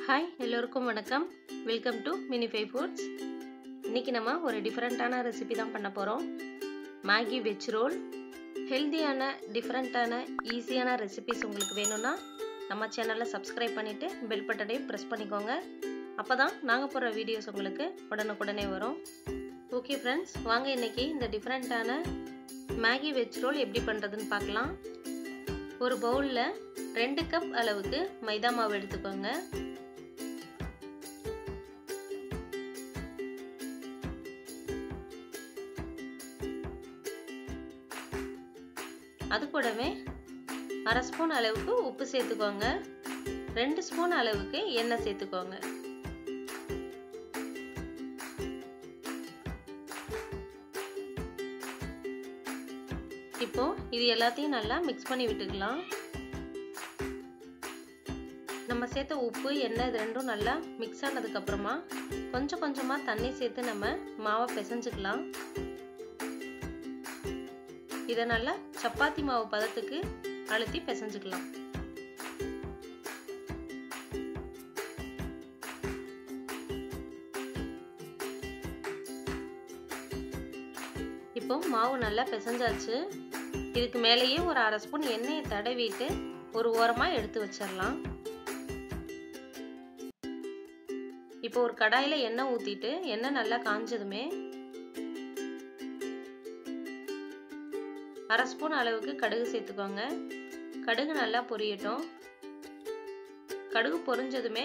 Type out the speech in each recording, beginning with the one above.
Hi எல்லோருக்கும் வணக்கம். Welcome to Minify foods. இன்னைக்கு நம்ம ஒரு டிஃபரெண்டான ரெசிபி தான் பண்ண போறோம். Maggi veg role. ஹெல்தியான டிஃபரெண்டான ஈஸியான ரெசிபிஸ் உங்களுக்கு வேணும்னா நம்ம சேனலை சப்ஸ்கிரைப் பண்ணிட்டு பெல் பட்டனையும் பிரஸ் பண்ணிக்கோங்க. அப்பதான் நாங்க போற வீடியோஸ் உங்களுக்கு உடனுக்குடனே வரும். ஓகே ஃப்ரெண்ட்ஸ், வாங்க இன்னைக்கு இந்த டிஃபரெண்டான மேகி வெஜ் ரோல் எப்படி பண்றதுன்னு பார்க்கலாம். ஒரு பவுல்ல 2 கப் அளவுக்கு மைதா மாவு எடுத்துக்கோங்க. அது கூடவே 1/2 ஸ்பூன் அளவுக்கு உப்பு சேர்த்துக்கோங்க. 2 ஸ்பூன் அளவுக்கு எண்ணெய் சேர்த்துக்கோங்க. இப்போ இது எல்லாத்தையும் நல்லா மிக்ஸ் பண்ணி விட்டுக்கலாம். நம்ம சேர்த்த உப்பு எண்ணெய் இது ரெண்டும் நல்லா மிக்ஸ் ஆனதுக்கு அப்புறமா கொஞ்சம் கொஞ்சமா தண்ணி சேர்த்து நம்ம மாவை பிசைஞ்சுக்கலாம். இதை நல்லா சப்பாத்தி மாவு பதத்துக்கு அழுத்தி பிசைஞ்சுக்கலாம். இப்போ மாவு நல்லா பிசைஞ்சாச்சு. இதுக்கு மேலேயே ஒரு 1/2 ஸ்பூன் எண்ணெயை தடவிட்டு ஒரு ஓரமா எடுத்து வச்சிடலாம். இப்போ ஒரு கடாயில எண்ணெய் ஊத்திட்டு எண்ணெய் நல்லா காஞ்சதுமே 1/2 ஸ்பூன் அளவுக்கு கடுகு சேர்த்துக்கோங்க. கடுகு நல்லா பொரியட்டும். கடுகு பொரிஞ்சதுமே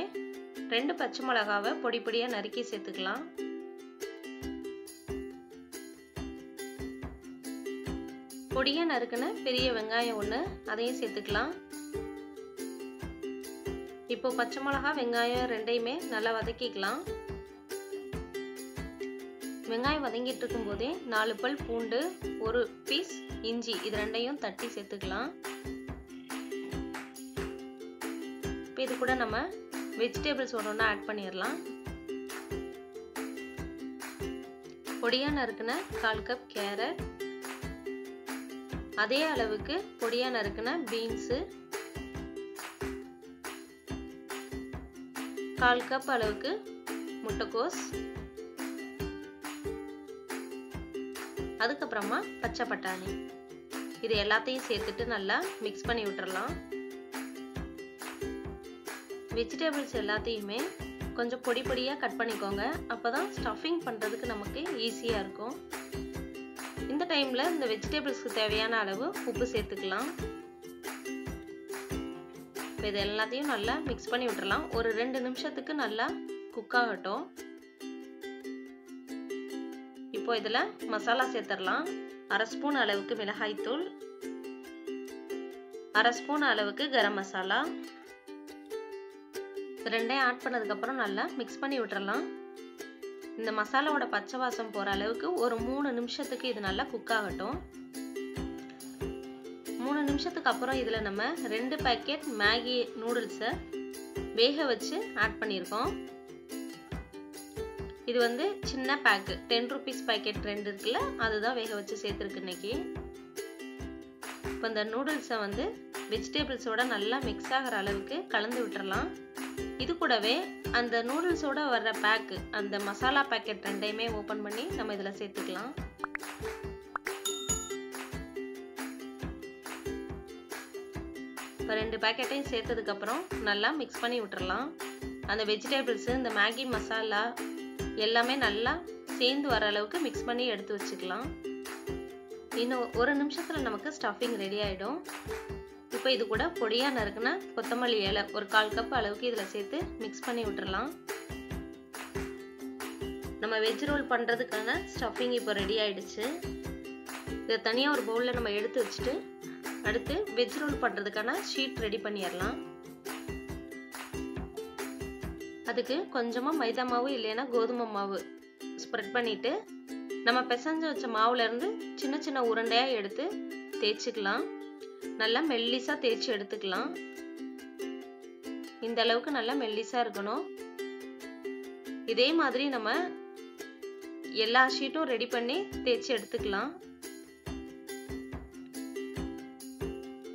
2 பச்சை மிளகாவை பொடி பொடியா நறுக்கி சேர்த்துக்கலாம். பொடியா நறுக்குன பெரிய வெங்காயம் 1 அதையும் சேர்த்துக்கலாம். இப்போ பச்சை மிளகா வெங்காயம் ரெண்டையுமே நல்லா வதக்கிக்கலாம். வெங்காயம் வதங்கிட்டு இருக்கும் போதே 4 பல் பூண்டு, 1 பீஸ் இஞ்சி இது ரெண்டையும் தட்டி சேர்த்துக்கலாம். இப்போ இது கூட நம்ம வெஜிடபிள்ஸ் ஒன்று ஆட் பண்ணிடலாம். பொடியா நறுக்குன 1/4 கப் கேரட், அதே அளவுக்கு பொடியா நறுக்குன பீன்ஸ், 1/4 கப் அளவுக்கு முட்டைக்கோஸ், அதுக்கப்புறமா பச்சை பட்டாணி இது எல்லாத்தையும் சேர்த்துட்டு நல்லா மிக்ஸ் பண்ணி விட்டுறலாம். வெஜிடபிள்ஸ் எல்லாத்தையுமே கொஞ்சம் பொடி பொடியா கட் பண்ணிக்கோங்க. அப்பதான் ஸ்டஃபிங் பண்றதுக்கு நமக்கு ஈஸியா இருக்கும். இந்த டைம்ல இந்த வெஜிடபிள்ஸ்க்கு தேவையான அளவு உப்பு சேர்த்துக்கலாம். இது எல்லாத்தையும் நல்லா மிக்ஸ் பண்ணி விட்டுறலாம். ஒரு 2 நிமிஷத்துக்கு நல்லா குக் ஆகட்டும். இப்போ இதுல மசாலா சேர்த்துடலாம். 1/2 ஸ்பூன் அளவுக்கு மிளகாய் தூள், 1/2 ஸ்பூன் அளவுக்கு கரம் மசாலா. ரெண்டையும் ஆட் பண்ணதுக்கு அப்புறம் நல்லா மிக்ஸ் பண்ணி விட்டுறலாம். இந்த மசாலாவோட பச்சை வாசம் போற அளவுக்கு ஒரு 3 நிமிஷத்துக்கு இது நல்லா குக் ஆகட்டும். 3 நிமிஷத்துக்கு அப்புறம் இதுல நம்ம 2 பாக்கெட் மேகி நூடுல்ஸை வேக வச்சு ஆட் பண்ணியிருக்கோம். இது வந்து சின்ன பேக் 10 ரூபீஸ் பாக்கெட் 2 இருக்குல்ல, அதுதான் வேக வச்சு சேர்த்துருக்கு இன்னைக்கு. இப்போ இந்த நூடுல்ஸை வந்து வெஜிடபிள்ஸோட நல்லா மிக்ஸ் ஆகிற அளவுக்கு கலந்து விட்டுறலாம். இது கூடவே அந்த நூடுல்ஸோட வர்ற பேக் அந்த மசாலா பாக்கெட் ரெண்டையுமே ஓப்பன் பண்ணி நம்ம இதில் சேர்த்துக்கலாம். இப்போ 2 பாக்கெட்டையும் சேர்த்ததுக்கு அப்புறம் நல்லா மிக்ஸ் பண்ணி விட்டுறலாம். அந்த வெஜிடபிள்ஸ் இந்த மேகி மசாலா எல்லாமே நல்லா சேர்ந்து வர அளவுக்கு மிக்ஸ் பண்ணி எடுத்து வச்சுக்கலாம். இன்னும் 1 நிமிஷத்துல நமக்கு ஸ்டஃபிங் ரெடி ஆயிடும். இப்போ இது கூட பொடியா நறுக்குன கொத்தமல்லி இலை ஒரு 1/4 கப் அளவுக்கு இதுல சேர்த்து மிக்ஸ் பண்ணி விட்டுறலாம். நம்ம வெஜ் ரோல் பண்றதுக்கான ஸ்டஃபிங் இப்போ ரெடி ஆயிடுச்சு. இதை தனியா ஒரு பவுல்ல நம்ம எடுத்து வச்சுட்டு அடுத்து வெஜ் ரோல் பண்றதுக்கான ஷீட் ரெடி பண்ணிடலாம். அதுக்கு கொஞ்சமா மைதா மாவு இல்லைன்னா கோதுமை மாவு ஸ்ப்ரெட் பண்ணிட்டு நம்ம பிசைஞ்சு வச்ச மாவுல இருந்து சின்ன சின்ன உருண்டையா எடுத்து தேய்ச்சிக்கலாம். நல்லா மெல்லிசா தேய்ச்சி எடுத்துக்கலாம். இந்த அளவுக்கு நல்லா மெல்லிசா இருக்கணும். இதே மாதிரி நம்ம எல்லா ஷீட்டும் ரெடி பண்ணி தேய்ச்சி எடுத்துக்கலாம்.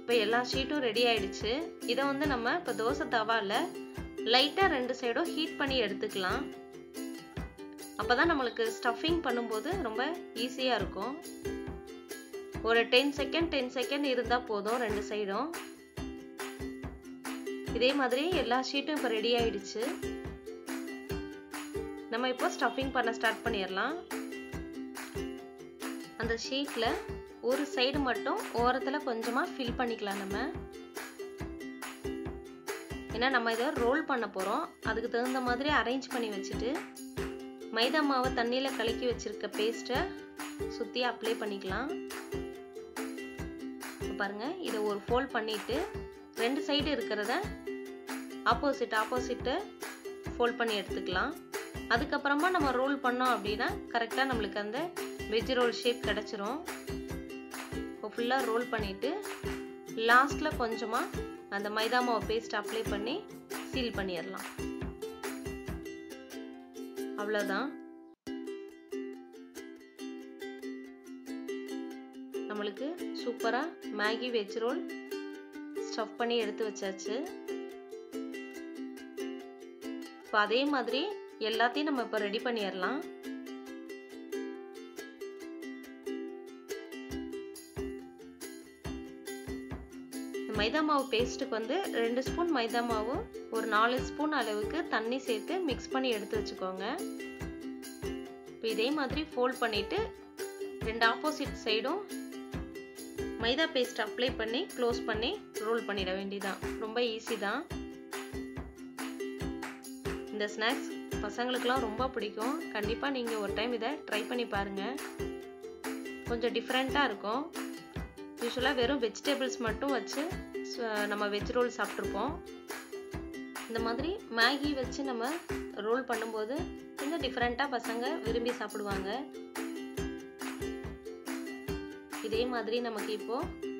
இப்போ எல்லா ஷீட்டும் ரெடி ஆயிடுச்சு. இதை வந்து நம்ம இப்போ தோசை தவால லைட்டாக ரெண்டு சைடும் ஹீட் பண்ணி எடுத்துக்கலாம். அப்போ தான் நம்மளுக்கு ஸ்டஃபிங் பண்ணும்போது ரொம்ப ஈஸியாக இருக்கும். ஒரு 10 செகண்ட் இருந்தால் போதும் ரெண்டு சைடும். இதே மாதிரி எல்லா ஷீட்டும் இப்போ ரெடி ஆயிடுச்சு. நம்ம இப்போ ஸ்டஃபிங் பண்ண ஸ்டார்ட் பண்ணிடலாம். அந்த ஷீட்டில் ஒரு சைடு மட்டும் ஓரத்தில் கொஞ்சமாக ஃபில் பண்ணிக்கலாம் நம்ம. ஏன்னா நம்ம இதை ரோல் பண்ண போகிறோம். அதுக்கு தகுந்த மாதிரி அரேஞ்ச் பண்ணி வச்சுட்டு மைதா மாவை தண்ணியில் கலக்கி வச்சுருக்க பேஸ்ட்டை சுற்றி அப்ளை பண்ணிக்கலாம். பாருங்கள், இதை ஒரு ஃபோல்ட் பண்ணிவிட்டு ரெண்டு சைடு இருக்கிறத ஆப்போசிட்டு ஃபோல்ட் பண்ணி எடுத்துக்கலாம். அதுக்கப்புறமா நம்ம ரோல் பண்ணோம் அப்படின்னா கரெக்டாக நம்மளுக்கு அந்த வெஜ் ரோல் ஷேப் கிடச்சிரும். இப்போ ஃபுல்லாக ரோல் பண்ணிவிட்டு லாஸ்ட்டில் கொஞ்சமாக அந்த மைதா மாவு பேஸ்ட் அப்ளை பண்ணி சீல் பண்ணிடலாம். அவ்வளோதான். நம்மளுக்கு சூப்பராக மேகி வெஜ் ரோல் ஸ்டஃப் பண்ணி எடுத்து வச்சாச்சு. இப்போ அதே மாதிரி எல்லாத்தையும் நம்ம இப்போ ரெடி பண்ணிடலாம். மைதா மாவு பேஸ்ட்டுக்கு வந்து 2 ஸ்பூன் மைதா மாவு ஒரு 4 ஸ்பூன் அளவுக்கு தண்ணி சேர்த்து மிக்ஸ் பண்ணி எடுத்து வச்சுக்கோங்க. இப்போ இதே மாதிரி ஃபோல்ட் பண்ணிவிட்டு ரெண்டு ஆப்போசிட் சைடும் மைதா பேஸ்ட் அப்ளை பண்ணி க்ளோஸ் பண்ணி ரோல் பண்ணிட வேண்டியதான். ரொம்ப ஈஸி தான். இந்த ஸ்நாக்ஸ் பசங்களுக்கெல்லாம் ரொம்ப பிடிக்கும். கண்டிப்பாக நீங்கள் ஒரு டைம் இதை ட்ரை பண்ணி பாருங்கள். கொஞ்சம் டிஃப்ரெண்ட்டாக இருக்கும். யூஸ்வலாக வெறும் வெஜிடபிள்ஸ் மட்டும் வச்சு நம்ம வெஜ் ரோல் சாப்பிட்ருப்போம். இந்த மாதிரி மேகி வச்சு நம்ம ரோல் பண்ணும்போது கொஞ்சம் டிஃப்ரெண்ட்டாக பசங்க விரும்பி சாப்பிடுவாங்க. இதே மாதிரி நமக்கு இப்போது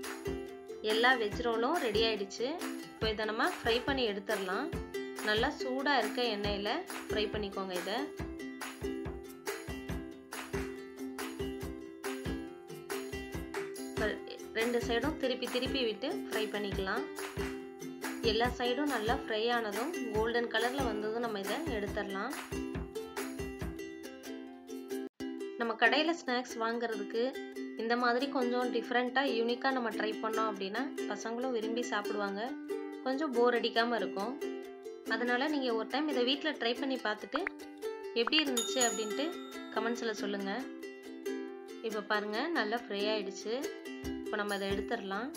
எல்லா வெஜ் ரோலும் ரெடி ஆயிடுச்சு. இப்போ இதை நம்ம ஃப்ரை பண்ணி எடுத்துடலாம். நல்லா சூடாக இருக்க எண்ணெயில் ஃப்ரை பண்ணிக்கோங்க. இதை ரெண்டு சைடும் திருப்பி விட்டு ஃப்ரை பண்ணிக்கலாம். எல்லா சைடும் நல்லா ஃப்ரை ஆனதும் கோல்டன் கலரில் வந்ததும் நம்ம இதை எடுத்துடலாம். நம்ம கடையில் ஸ்நாக்ஸ் வாங்குறதுக்கு இந்த மாதிரி கொஞ்சம் டிஃப்ரெண்ட்டாக யூனிக்காக நம்ம ட்ரை பண்ணோம் அப்படின்னா பசங்களும் விரும்பி சாப்பிடுவாங்க. கொஞ்சம் போர் அடிக்காமல் இருக்கும். அதனால் நீங்கள் ஒரு டைம் இதை வீட்டில் ட்ரை பண்ணி பார்த்துட்டு எப்படி இருந்துச்சு அப்படின்ட்டு கமெண்ட்ஸில் சொல்லுங்கள். இப்போ பாருங்கள், நல்லா ஃப்ரை ஆகிடுச்சு. இப்போ நம்ம அதை எடுத்துடலாம்.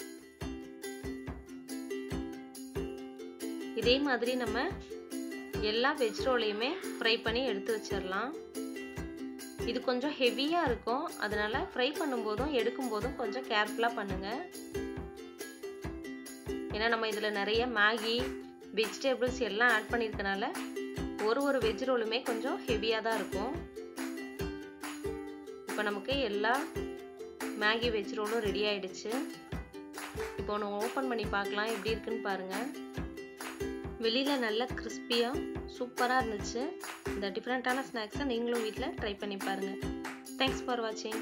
இதே மாதிரி நம்ம எல்லா வெஜ் ரோலையுமே ஃப்ரை பண்ணி எடுத்து வச்சிடலாம். இது கொஞ்சம் ஹெவியாக இருக்கும். அதனால் ஃப்ரை பண்ணும்போதும் எடுக்கும்போதும் கொஞ்சம் கேர்ஃபுல்லாக பண்ணுங்கள். ஏன்னா நம்ம இதில் நிறைய மேகி வெஜிடபிள்ஸ் எல்லாம் ஆட் பண்ணியிருக்கனால ஒரு வெஜ் ரோலுமே கொஞ்சம் ஹெவியாக தான் இருக்கும். இப்போ நமக்கு எல்லா மேகி வெஜ் ரோலும் ரெடி ஆயிடுச்சு. இப்போ ஒன்று ஓப்பன் பண்ணி பார்க்கலாம் எப்படி இருக்குன்னு பாருங்கள். வெளியில் நல்லா கிறிஸ்பியாக சூப்பராக இருந்துச்சு. இந்த டிஃப்ரெண்ட்டான ஸ்நாக்ஸை நீங்களும் வீட்டில் ட்ரை பண்ணி பாருங்கள். தேங்க்ஸ் ஃபார் வாட்சிங்.